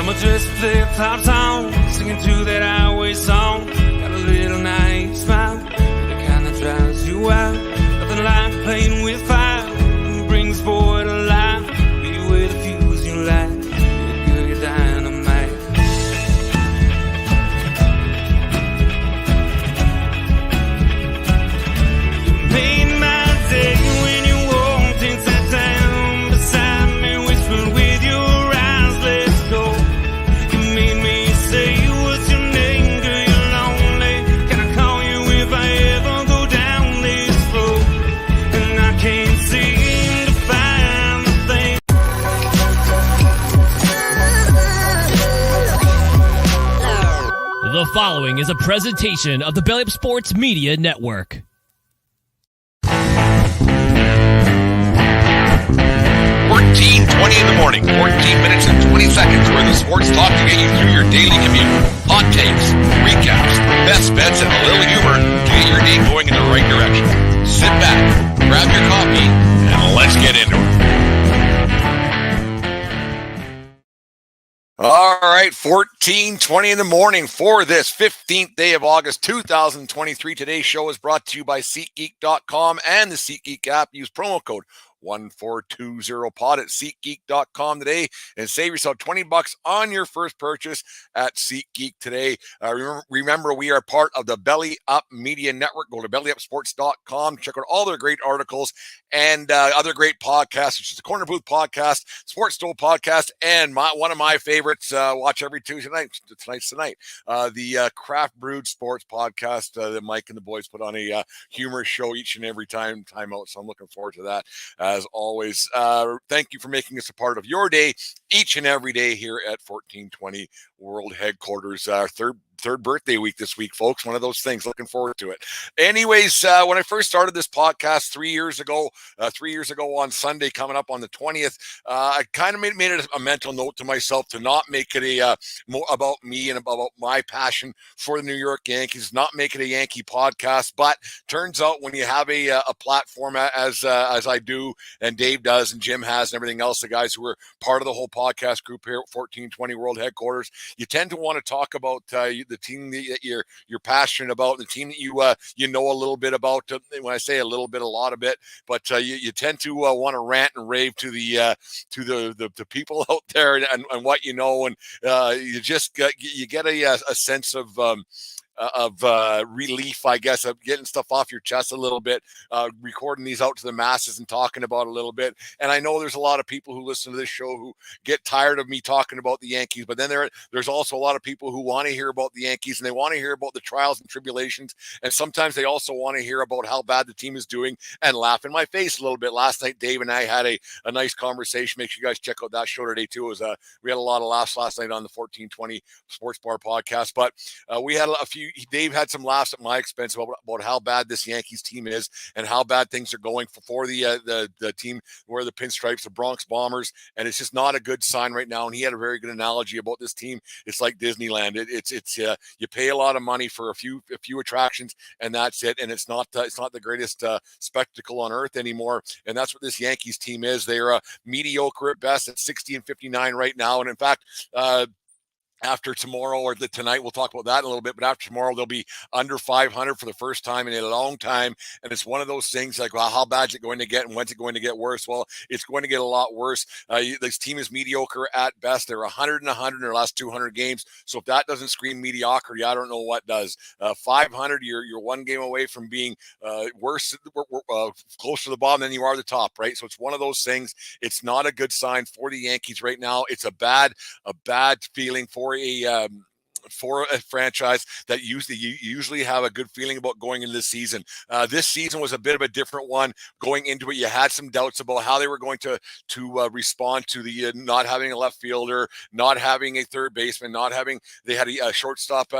I'ma just flip-flops on, singing to that highway song. Got a little naive smile, the kind that drives you wild. Nothing like playing with fire, brings boy to life. Be with a fuse you light, you're good, you're dynamite. You made my day when you walked into town beside me, whispered with your eyes, let's go. You made me say, what's your name, girl, you're lonely. Can I call you if I ever go down this road? And I can't seem to find the thing. The following is a presentation of the Belly Up Sports Media Network. 14:20 in the morning, 14 minutes and 20 seconds worth of sports talk to get you through your daily commute. Hot takes, recaps, best bets, and a little humor to get your day going in the right direction. Sit back, grab your coffee, and let's get into it. All right, 14:20 in the morning for this 15th day of August 2023. Today's show is brought to you by SeatGeek.com and the SeatGeek app. Use promo code 1420pod at SeatGeek.com today and save yourself $20 on your first purchase at SeatGeek today. Remember, we are part of the Belly Up Media Network. Go to bellyupsports.com. Check out all their great articles and other great podcasts, which is the Corner Booth Podcast, Sports Stole Podcast, and one of my favorites, watch every Tuesday night. Tonight's tonight. The Craft Brewed Sports Podcast that Mike and the boys put on a humorous show each and every time out. So I'm looking forward to that. As always, thank you for making us a part of your day each and every day here at 1420 World Headquarters. Our third birthday week this week, folks. One of those things. Looking forward to it. Anyways, when I first started this podcast 3 years ago on Sunday, coming up on the 20th, I kind of made it a mental note to myself to not make it more about me and about my passion for the New York Yankees, not make it a Yankee podcast. But turns out when you have a platform as I do, and Dave does, and Jim has, and everything else, the guys who are part of the whole podcast group here at 1420 World Headquarters, you tend to want to talk about the team that you're passionate about, the team that you know a little bit about. When I say a little bit, a lot of it, but you tend to want to rant and rave to the people out there and what you know, and you just get a sense of relief, I guess, of getting stuff off your chest a little bit, recording these out to the masses and talking about it a little bit. And I know there's a lot of people who listen to this show who get tired of me talking about the Yankees, but then there's also a lot of people who want to hear about the Yankees, and they want to hear about the trials and tribulations. And sometimes they also want to hear about how bad the team is doing and laugh in my face a little bit. Last night, Dave and I had a nice conversation. Make sure you guys check out that show today too. We had a lot of laughs last night on the 1420 Sports Bar podcast, but we had a few. Dave had some laughs at my expense about how bad this Yankees team is and how bad things are going for the team where the pinstripes, the Bronx Bombers, and it's just not a good sign right now. And he had a very good analogy about this team. It's like Disneyland. It's you pay a lot of money for a few attractions, and that's it. And it's not the greatest spectacle on earth anymore. And that's what this Yankees team is. They're mediocre at best at 60-59 right now. And in fact, after tomorrow or tonight, we'll talk about that in a little bit, but after tomorrow, they'll be under 500 for the first time in a long time. And it's one of those things like, well, how bad is it going to get and when's it going to get worse? Well, it's going to get a lot worse. This team is mediocre at best. They're 100 and 100 in their last 200 games. So if that doesn't scream mediocrity, I don't know what does. 500, you're one game away from being worse, closer to the bottom than you are the top, right? So it's one of those things. It's not a good sign for the Yankees right now. It's a bad feeling for a franchise that usually have a good feeling about going into the season. This season was a bit of a different one. Going into it, you had some doubts about how they were going to respond to the not having a left fielder, not having a third baseman, they had a shortstop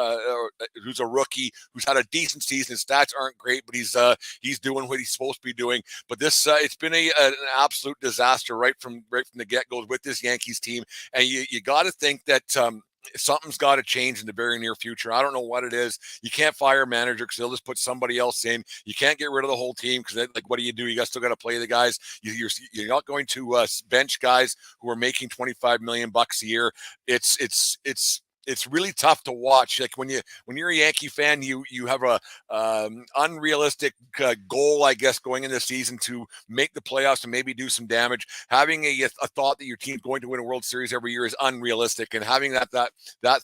who's a rookie who's had a decent season. His stats aren't great, but he's doing what he's supposed to be doing. But this it's been an absolute disaster right from the get-go with this Yankees team, and you got to think that something's got to change in the very near future. I don't know what it is. You can't fire a manager because they'll just put somebody else in. You can't get rid of the whole team because, like, what do? You got still got to play the guys. You're not going to bench guys who are making $25 million a year. It's really tough to watch. Like when you're a Yankee fan, you have a unrealistic goal, I guess, going into the season to make the playoffs and maybe do some damage. Having a thought that your team's going to win a World Series every year is unrealistic, and having that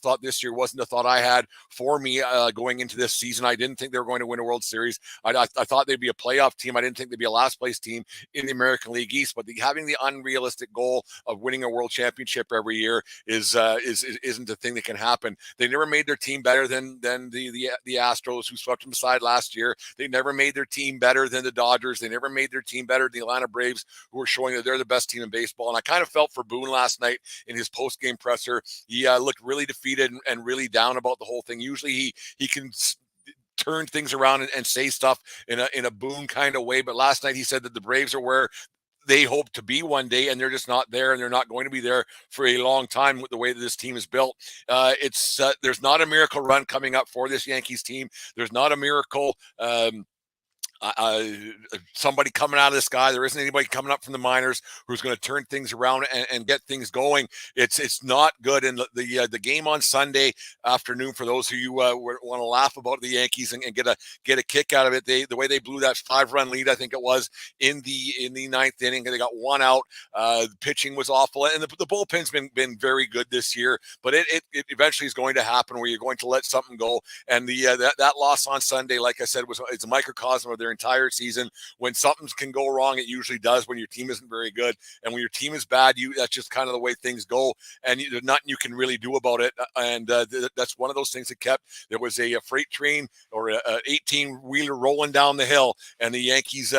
thought this year wasn't the thought I had for me going into this season. I didn't think they were going to win a World Series. I thought they'd be a playoff team. I didn't think they'd be a last place team in the American League East. But having the unrealistic goal of winning a World Championship every year isn't the thing that can happen. They never made their team better than the Astros, who swept them aside last year. They never made their team better than the Dodgers. They never made their team better than the Atlanta Braves, who are showing that they're the best team in baseball. And I kind of felt for Boone last night in his post-game presser. He looked really defeated and really down about the whole thing. Usually he can turn things around and say stuff in a Boone kind of way. But last night he said that the Braves are where they hope to be one day, and they're just not there, and they're not going to be there for a long time with the way that this team is built. There's not a miracle run coming up for this Yankees team. There's not a miracle somebody coming out of the sky. There isn't anybody coming up from the minors who's going to turn things around and get things going. It's not good. And the game on Sunday afternoon, for those of you want to laugh about the Yankees and get a kick out of it, the way they blew that 5-run lead, I think it was in the ninth inning, they got one out. Pitching was awful, and the bullpen's been very good this year. But it eventually is going to happen where you're going to let something go. And that loss on Sunday, like I said, it's a microcosm of their entire season. When something can go wrong, it usually does when your team isn't very good. And when your team is bad, that's just kind of the way things go. And there's nothing you can really do about it. And that's one of those things that there was a freight train or a 18-wheeler rolling down the hill, and the Yankees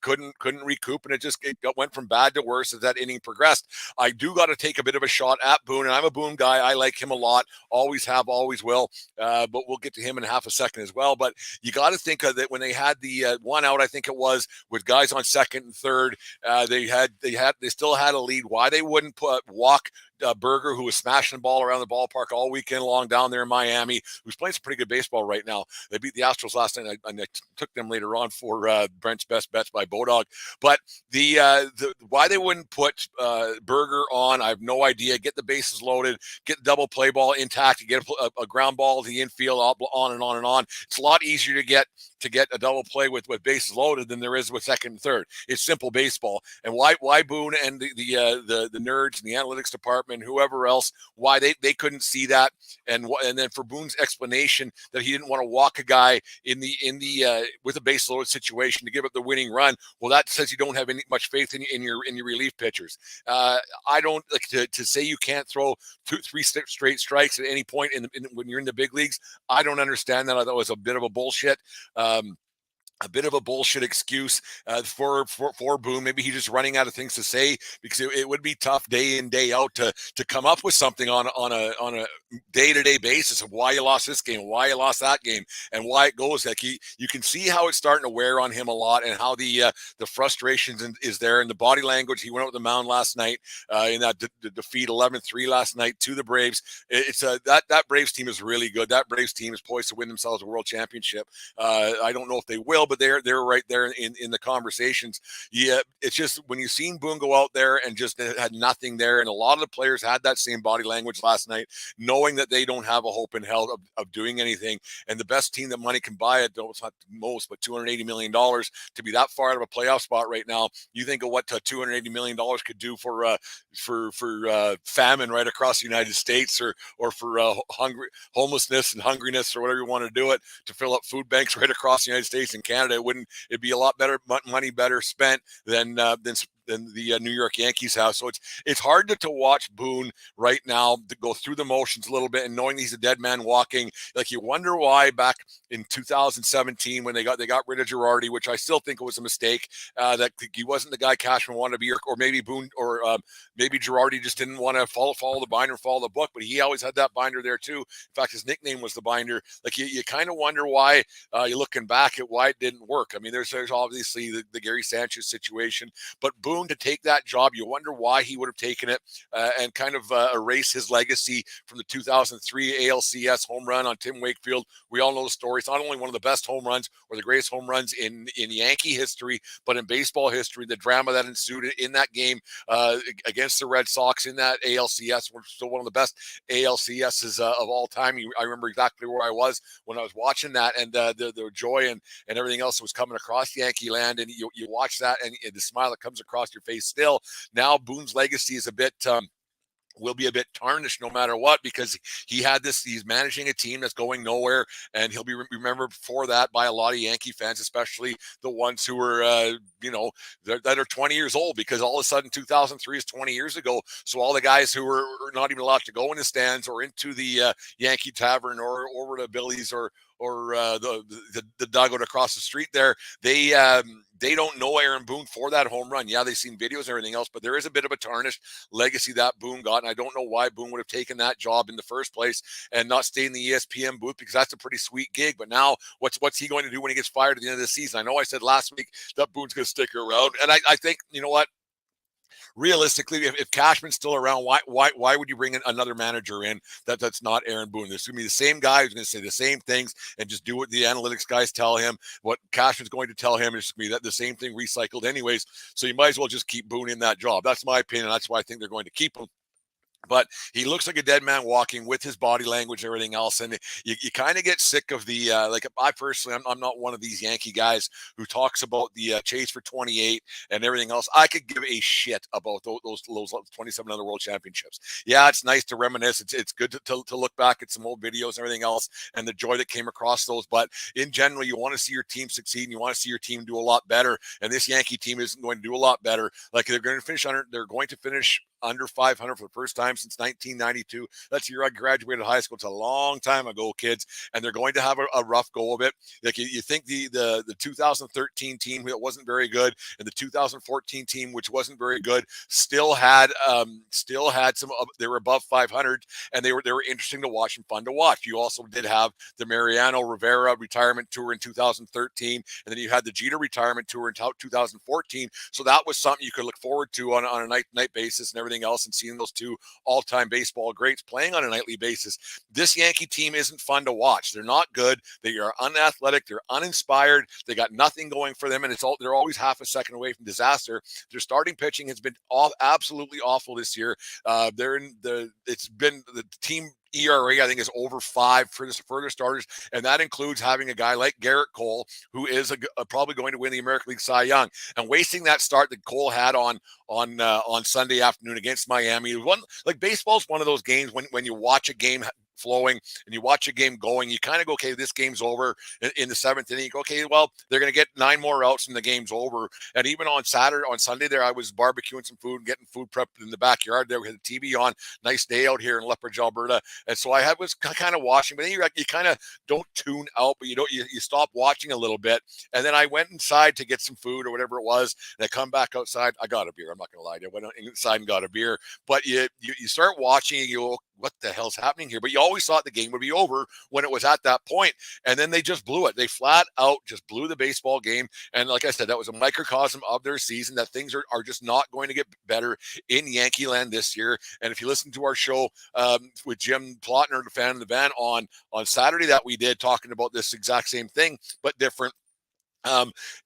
couldn't recoup, and it went from bad to worse as that inning progressed. I do got to take a bit of a shot at Boone, and I'm a Boone guy. I like him a lot. Always have, always will. But we'll get to him in half a second as well. But you got to think of that when they had the one out, I think it was, with guys on second and third, they still had a lead. Why they wouldn't walk Berger, who was smashing the ball around the ballpark all weekend long down there in Miami, who's playing some pretty good baseball right now. They beat the Astros last night, and I took them later on for Brent's Best Bets by Bodog. But why they wouldn't put Berger on, I have no idea. Get the bases loaded, get the double play ball intact, get a ground ball to the infield, on and on and on. It's a lot easier to get a double play with bases loaded than there is with second and third. It's simple baseball. And why Boone and the nerds and the analytics department, whoever else, why they couldn't see that, and then for Boone's explanation that he didn't want to walk a guy in the with a base loaded situation to give up the winning run. Well, that says you don't have much faith in your relief pitchers. I don't like to say you can't throw 3 straight strikes at any point when you're in the big leagues. I don't understand that. I thought it was a bit of a bullshit. A bit of a bullshit excuse for Boone. Maybe he's just running out of things to say, because it would be tough day in, day out to come up with something on a day-to-day basis of why you lost this game, why you lost that game, and why it goes. Like you can see how it's starting to wear on him a lot, and how the frustration is there, and the body language. He went out the mound last night in that defeat 11-3 last night to the Braves. It's that Braves team is really good. That Braves team is poised to win themselves a world championship. I don't know if they will, but they're right there in the conversations. Yeah, it's just when you've seen Boone go out there and just had nothing there, and a lot of the players had that same body language last night, knowing that they don't have a hope in hell of doing anything. And the best team that money can buy, it, though it's not most, but $280 million to be that far out of a playoff spot right now. You think of what $280 million could do for famine right across the United States, or for homelessness and hungriness, or whatever you want to do it, to fill up food banks right across the United States and Canada. It'd be a lot better money better spent than the New York Yankees have. So it's hard to watch Boone right now to go through the motions a little bit, and knowing he's a dead man walking. Like, you wonder why back in 2017 when they got rid of Girardi, which I still think was a mistake, that he wasn't the guy Cashman wanted to be, or maybe Boone, or maybe Girardi just didn't want to follow the binder, follow the book, but he always had that binder there too. In fact, his nickname was the binder. Like, you kind of wonder why, you're looking back at why it didn't work. I mean, there's obviously the Gary Sanchez situation, but Boone Boone to take that job, you wonder why he would have taken it and kind of erase his legacy from the 2003 ALCS home run on Tim Wakefield. We all know the story. It's not only one of the best home runs or the greatest home runs in Yankee history, but in baseball history. The drama that ensued in that game against the Red Sox in that ALCS, which is still one of the best ALCSs of all time. I remember exactly where I was when I was watching that, and the joy and everything else that was coming across Yankee land, and you watch that, and the smile that comes across your face still. Now Boone's legacy is a bit will be a bit tarnished no matter what, because he's managing a team that's going nowhere, and he'll be remembered for that by a lot of Yankee fans, especially the ones who are that are 20 years old, because all of a sudden 2003 is 20 years ago. So all the guys who were not even allowed to go in the stands or into the Yankee Tavern or over to Billy's or the dugout across the street there, they don't know Aaron Boone for that home run. Yeah, they've seen videos and everything else, but there is a bit of a tarnished legacy that Boone got, and I don't know why Boone would have taken that job in the first place and not stay in the ESPN booth, because that's a pretty sweet gig. But now, what's he going to do when he gets fired at the end of the season? I know I said last week that Boone's going to stick around, and I think, you know what? Realistically, if Cashman's still around, why would you bring in another manager in that's not Aaron Boone? There's going to be the same guy who's going to say the same things and just do what the analytics guys tell him. What Cashman's going to tell him is going to be the same thing recycled anyways. So you might as well just keep Boone in that job. That's my opinion. That's why I think they're going to keep him. But he looks like a dead man walking with his body language and everything else. And you kind of get sick of the, I personally, I'm not one of these Yankee guys who talks about the chase for 28 and everything else. I could give a shit about those 27 other world championships. Yeah, it's nice to reminisce. It's good to look back at some old videos and everything else and the joy that came across those. But in general, you want to see your team succeed and you want to see your team do a lot better. And this Yankee team isn't going to do a lot better. Like they're going to finish under 500 for the first time since 1992. That's the year I graduated high school. It's a long time ago, kids, and they're going to have a rough go of it. Like you think the 2013 team that wasn't very good and the 2014 team, which wasn't very good, still had some. They were above 500, and they were interesting to watch and fun to watch. You also did have the Mariano Rivera retirement tour in 2013, and then you had the Jeter retirement tour in 2014. So that was something you could look forward to on a night basis and everything else, and seeing those two all-time baseball greats playing on a nightly basis. This Yankee team isn't fun to watch. They're not good. They are unathletic. They're uninspired. They got nothing going for them, and they're always half a second away from disaster. Their starting pitching has been absolutely awful this year. It's been the team ERA, I think, is over 5 for their starters, and that includes having a guy like Garrett Cole, who is probably going to win the American League Cy Young, and wasting that start that Cole had on Sunday afternoon against Miami. Baseball's one of those games when you watch a game flowing and you watch a game going, you kind of go, okay, this game's over in the 7th inning. You go, okay, well, they're going to get 9 more outs and the game's over. And even on Sunday there, I was barbecuing some food and getting food prepped in the backyard there. We had the TV on. Nice day out here in Lethbridge, Alberta. And so I was kind of watching, but then you kind of don't tune out, but you stop watching a little bit. And then I went inside to get some food or whatever it was. And I come back outside. I got a beer. I'm not going to lie to you. I went inside and got a beer. But you start watching and you go, what the hell's happening here? But you always thought the game would be over when it was at that point. And then they just blew it. They flat out just blew the baseball game. And like I said, that was a microcosm of their season, that things are just not going to get better in Yankee land this year. And if you listen to our show with Jim Plotner, the fan of the van, on Saturday that we did, talking about this exact same thing, but different.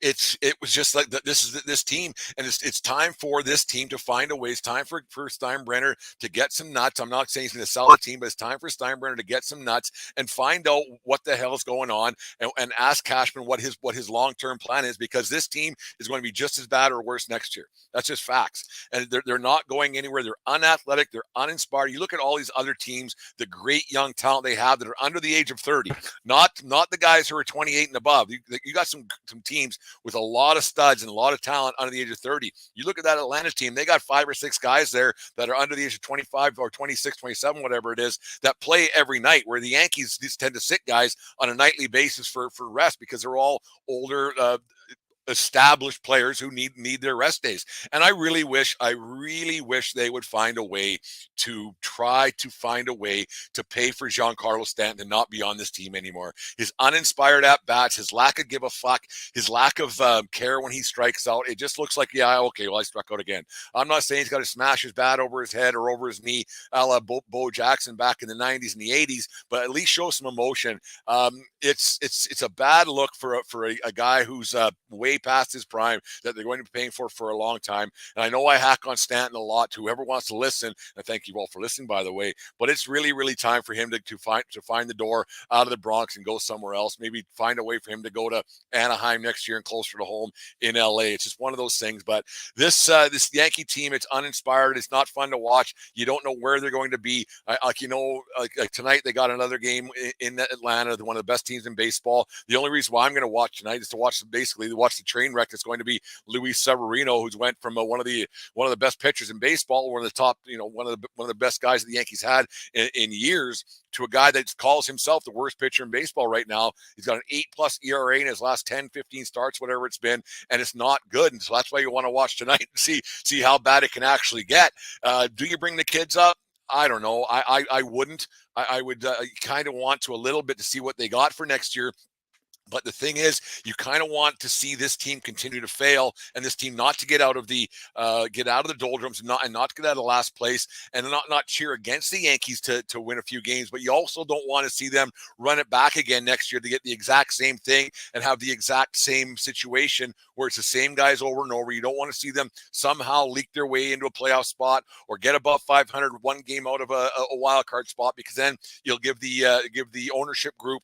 It was just like this team, and it's time for this team to find a way. It's time for Steinbrenner to get some nuts. I'm not saying he's going to sell the team, but it's time for Steinbrenner to get some nuts and find out what the hell is going on, and ask Cashman what his long-term plan is, because this team is going to be just as bad or worse next year. That's just facts. And they're not going anywhere. They're unathletic. They're uninspired. You look at all these other teams, the great young talent they have that are under the age of 30, not the guys who are 28 and above. You got some teams with a lot of studs and a lot of talent under the age of 30. You look at that Atlanta team, they got 5 or 6 guys there that are under the age of 25 or 26, 27, whatever it is, that play every night, where the Yankees just tend to sit guys on a nightly basis for rest, because they're all older, established players who need their rest days. And I really wish they would find a way to try to find a way to pay for Giancarlo Stanton to not be on this team anymore. His uninspired at bats, his lack of give a fuck, his lack of care when he strikes out. It just looks like, yeah, okay, well, I struck out again. I'm not saying he's got to smash his bat over his head or over his knee, a la Bo Jackson back in the 90s and the 80s, but at least show some emotion. It's a bad look for a guy who's way past his prime that they're going to be paying for a long time. And I know I hack on Stanton a lot. To whoever wants to listen, and thank you all for listening, by the way. But it's really time for him to find the door out of the Bronx and go somewhere else. Maybe find a way for him to go to Anaheim next year and closer to home in LA. It's just one of those things. But this Yankee team, it's uninspired. It's not fun to watch. You don't know where they're going to be. Like tonight, they got another game in Atlanta, one of the best teams in baseball. The only reason why I'm going to watch tonight is to watch the train wreck that's going to be Luis Severino, who's went from one of the best pitchers in baseball, one of the top, one of the best guys that the Yankees had in years, to a guy that calls himself the worst pitcher in baseball right now. He's got an 8+ ERA in his last 10, 15 starts, whatever it's been, and it's not good. And so that's why you want to watch tonight and see how bad it can actually get. Do you bring the kids up? I don't know. I wouldn't. I would kind of want to a little bit to see what they got for next year. But the thing is, you kind of want to see this team continue to fail, and this team not to get out of the doldrums, and not to get out of last place, and not cheer against the Yankees to win a few games. But you also don't want to see them run it back again next year to get the exact same thing and have the exact same situation where it's the same guys over and over. You don't want to see them somehow leak their way into a playoff spot or get above 500 one game out of a wild card spot, because then you'll give the ownership group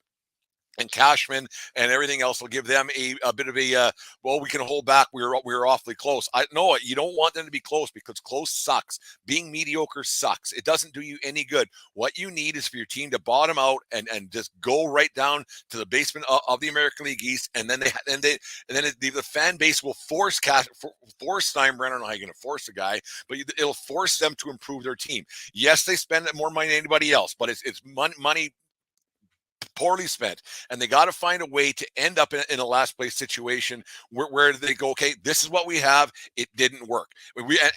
and Cashman and everything else will give them a bit of we can hold back. We're awfully close. I know it. You don't want them to be close, because close sucks. Being mediocre sucks. It doesn't do you any good. What you need is for your team to bottom out and just go right down to the basement of the American League East, and then the fan base will force Steinbrenner. I don't know how you're going to force a guy, but it'll force them to improve their team. Yes, they spend more money than anybody else, but it's money poorly spent, and they got to find a way to end up in a last place situation where they go, okay, this is what we have. It didn't work.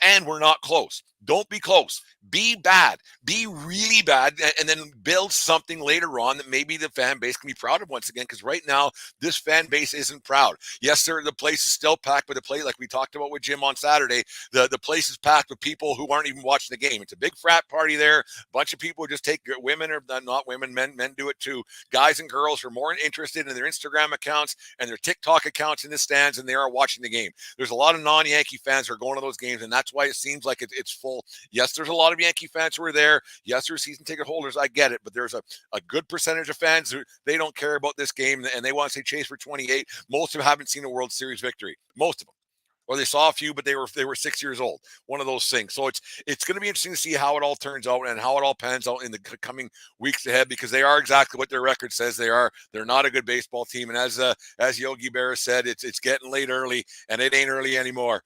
And we're not close. Don't be close. Be bad. Be really bad, and then build something later on that maybe the fan base can be proud of once again, because right now, this fan base isn't proud. Yes, the place is still packed, but the place, like we talked about with Jim on Saturday, the place is packed with people who aren't even watching the game. It's a big frat party there. A bunch of people just take women, or not women, men do it too. Guys and girls are more interested in their Instagram accounts and their TikTok accounts in the stands than they are watching the game. There's a lot of non-Yankee fans who are going to those games, and that's why it seems like it's full. Yes, there's a lot of Yankee fans who are there. Yes, there's season ticket holders. I get it. But there's a good percentage of fans who they don't care about this game, and they want to say chase for 28. Most of them haven't seen a World Series victory. Most of them. Or they saw a few, but they were 6 years old. One of those things. So it's going to be interesting to see how it all turns out and how it all pans out in the coming weeks ahead, because they are exactly what their record says they are. They're not a good baseball team, and as Yogi Berra said, it's getting late early, and it ain't early anymore.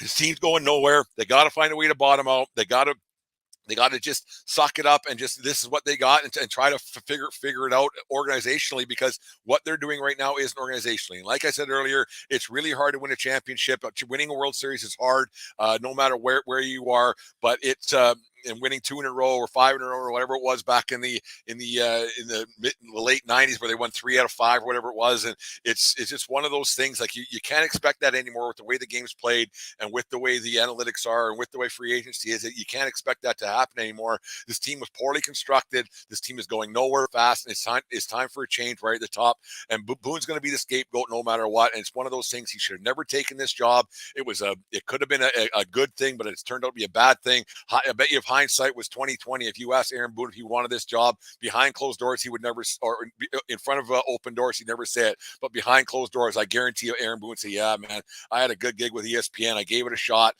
This team's going nowhere. They got to find a way to bottom out. They got to just suck it up and just, this is what they got, and try to figure it out organizationally, because what they're doing right now isn't organizationally. And like I said earlier, it's really hard to win a championship. Winning a World Series is hard, no matter where you are. But it's and winning 2 in a row or 5 in a row or whatever it was back in the late 90s, where they won 3 out of 5 or whatever it was. And it's just one of those things, like you can't expect that anymore with the way the game's played and with the way the analytics are and with the way free agency is. You can't expect that to happen anymore. This team was poorly constructed. This team is going nowhere fast, and it's time for a change right at the top. And Boone's going to be the scapegoat no matter what. And it's one of those things. He should have never taken this job. It could have been a good thing, but it's turned out to be a bad thing. I bet you if hindsight was 2020, if you asked Aaron Boone if he wanted this job behind closed doors, he would never, or in front of open doors, he'd never say it. But behind closed doors, I guarantee you, Aaron Boone would say, "Yeah, man, I had a good gig with ESPN. I gave it a shot.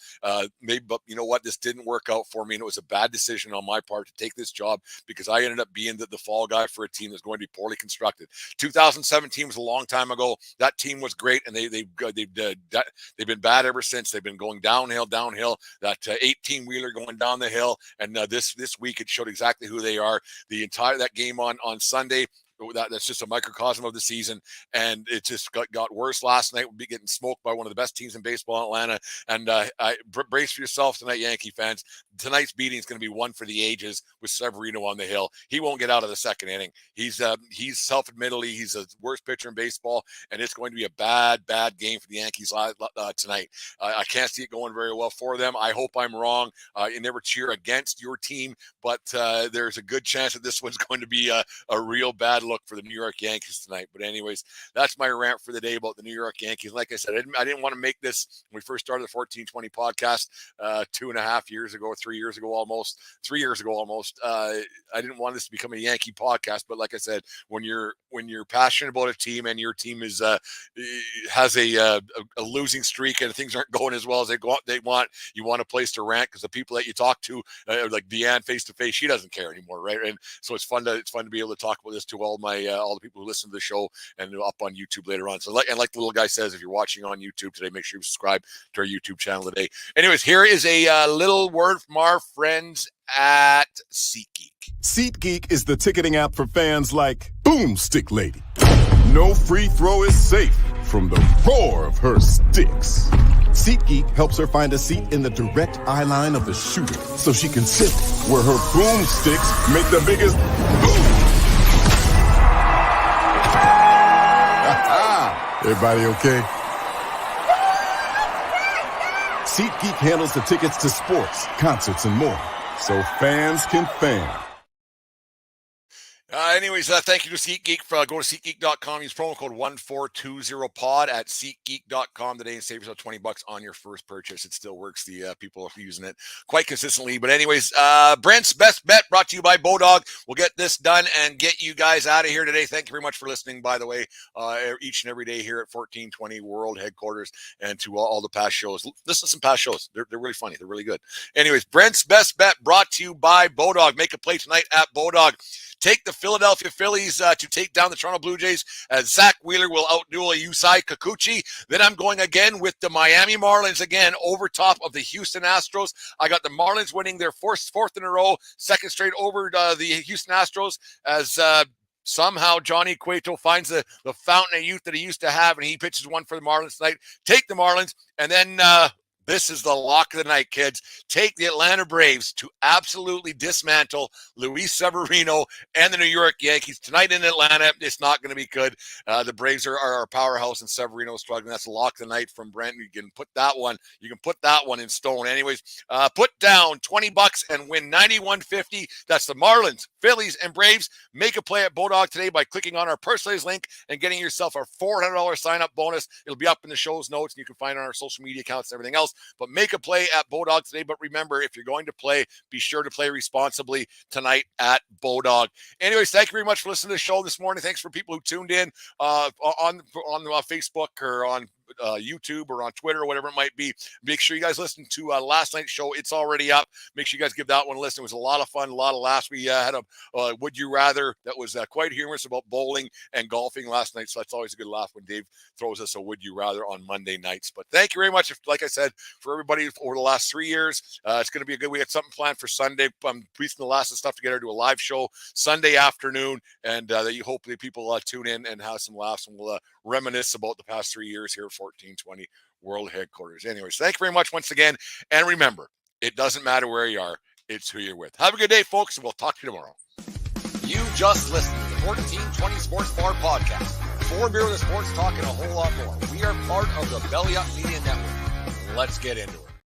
Maybe, but you know what? This didn't work out for me, and it was a bad decision on my part to take this job, because I ended up being the fall guy for a team that's going to be poorly constructed." 2017 was a long time ago. That team was great, and they've been bad ever since. They've been going downhill. That 18-wheeler going down the hill. And this week, it showed exactly who they are. That game on Sunday, That's just a microcosm of the season, and it just got worse last night. We'll be getting smoked by one of the best teams in baseball in Atlanta, and brace for yourself tonight, Yankee fans. Tonight's beating is going to be one for the ages with Severino on the hill. He won't get out of the second inning. He's self-admittedly he's the worst pitcher in baseball, and it's going to be a bad game for the Yankees tonight. I can't see it going very well for them. I hope I'm wrong. You never cheer against your team, but there's a good chance that this one's going to be a real bad look for the New York Yankees tonight. But anyways, that's my rant for the day about the New York Yankees. Like I said, I didn't want to make this when we first started the 1420 podcast 2.5 years ago, 3 years ago almost. I didn't want this to become a Yankee podcast, but like I said, when you're passionate about a team and your team is has a losing streak and things aren't going as well as you want a place to rant, because the people that you talk to, like Deanne face to face, she doesn't care anymore, right? And so it's fun to be able to talk about this to all the people who listen to the show and up on YouTube later on. So like the little guy says, if you're watching on YouTube today, make sure you subscribe to our YouTube channel today. Anyways, here is a little word from our friends at SeatGeek. SeatGeek is the ticketing app for fans like Boomstick Lady. No free throw is safe from the roar of her sticks. SeatGeek helps her find a seat in the direct eye line of the shooter so she can sit where her boomsticks make the biggest boom. Everybody okay? SeatGeek handles the tickets to sports, concerts, and more, so fans can fan. Anyways, thank you to SeatGeek. Go to SeatGeek.com. Use promo code 1420pod at SeatGeek.com today and save yourself $20 on your first purchase. It still works. The people are using it quite consistently. But anyways, Brent's Best Bet brought to you by Bodog. We'll get this done and get you guys out of here today. Thank you very much for listening, by the way, each and every day here at 1420 World Headquarters, and to all the past shows. Listen to some past shows. They're really funny. They're really good. Anyways, Brent's Best Bet brought to you by Bodog. Make a play tonight at Bodog. Take the Philadelphia Phillies to take down the Toronto Blue Jays, as Zach Wheeler will outduel Yusei Kikuchi. Then I'm going again with the Miami Marlins again over top of the Houston Astros. I got the Marlins winning their fourth in a row, second straight over the Houston Astros, as somehow Johnny Cueto finds the fountain of youth that he used to have, and he pitches one for the Marlins tonight. Take the Marlins, and then this is the lock of the night, kids. Take the Atlanta Braves to absolutely dismantle Luis Severino and the New York Yankees tonight in Atlanta. It's not going to be good. The Braves are a powerhouse, and Severino is struggling. That's the lock of the night from Brent. You can put that one in stone. Anyways, put down $20 and win $91.50. That's the Marlins, Phillies, and Braves. Make a play at Bodog today by clicking on our personalized link and getting yourself our $400 sign-up bonus. It'll be up in the show's notes, and you can find it on our social media accounts and everything else. But make a play at Bodog today. But remember, if you're going to play, be sure to play responsibly tonight at Bodog. Anyways, thank you very much for listening to the show this morning. Thanks for people who tuned in on Facebook or on YouTube or on Twitter or whatever it might be. Make sure you guys listen to last night's show. It's already up. Make sure you guys give that one a listen. It was a lot of fun, a lot of laughs. We had a Would You Rather that was quite humorous about bowling and golfing last night. So that's always a good laugh when Dave throws us a Would You Rather on Monday nights. But thank you very much, like I said, for everybody over the last 3 years. It's going to be a good week. We got something planned for Sunday. I'm piecing the last of stuff together to do a live show Sunday afternoon, and that you hopefully people tune in and have some laughs, and we'll reminisce about the past 3 years here at 1420 World Headquarters. Anyways, thank you very much once again. And remember, it doesn't matter where you are, it's who you're with. Have a good day, folks, and we'll talk to you tomorrow. You just listened to the 1420 Sports Bar Podcast. 4 beer with the sports talk and a whole lot more. We are part of the Belly Up Media Network. Let's get into it.